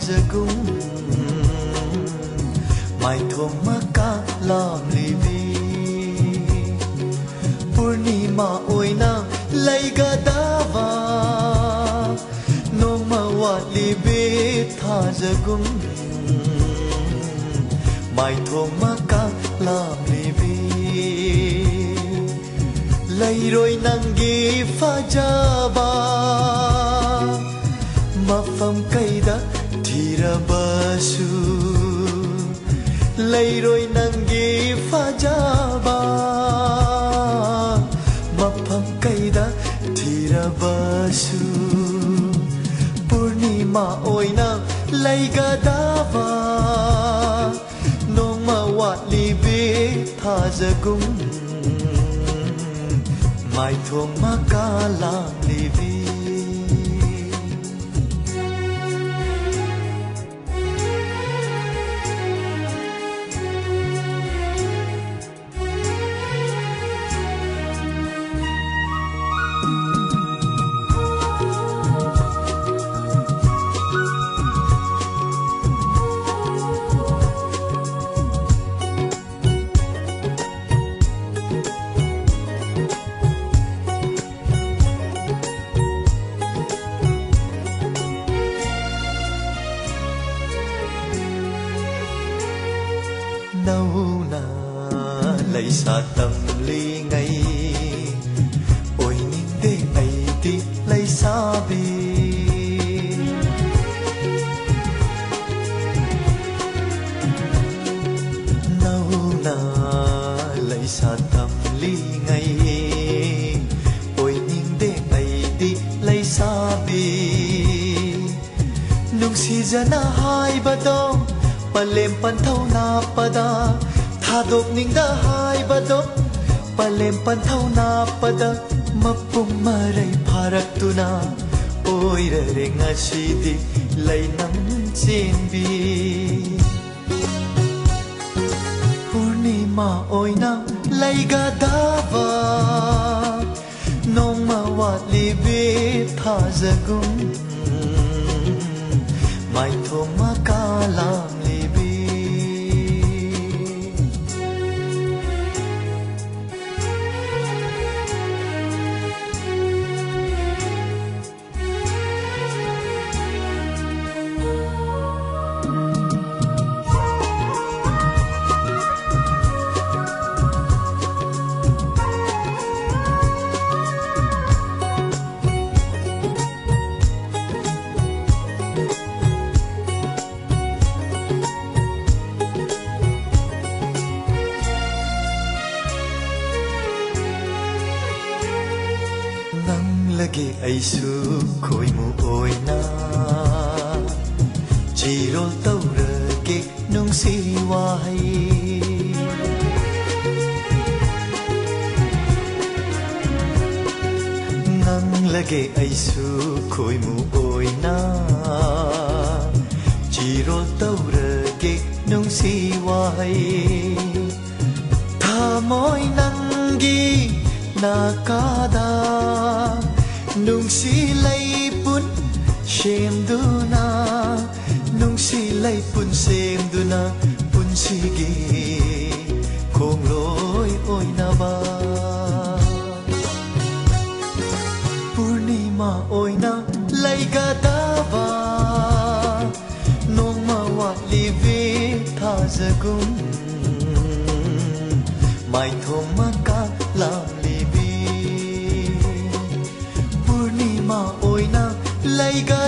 thazagum mai thoma ka lam livi purnima oina laiga dava noma watli be thazagum mai thoma ka lam livi lairoi nangi fajaba mafam kaida thirabasu lairoi nangi fajaba mafam kaida thirabasu purnima oina laigadava nongma watli be thazagum mai thoma ka lam livi nauna lấy sa tâm ly ngay ôi nhìn để ai đi lấy sa bi nauna lấy sa tâm ly ngay ôi nhìn để ai đi lấy sa bi nung si jana hai ba dong palem pan thau na pada thadok ning da hai badok palem pan thau na pada mapum marai pharak tuna oi re ngasi di lai nam chen bi purnima oina laiga dava nongma watli be thazagum mai thoma ka lam lagi aisu khoi mu oina chirol taura ke nung si wai nang lagi aisu khoi mu oina chirol taura ke nung si wai tha moi nangi nakada nung si lay pun shem duna nung si lay pun shem duna pun sige kong loy oy na ba purnima oy na lay gadava nong mawali ve thazagum mai thoma ka lam livi ma oina laiga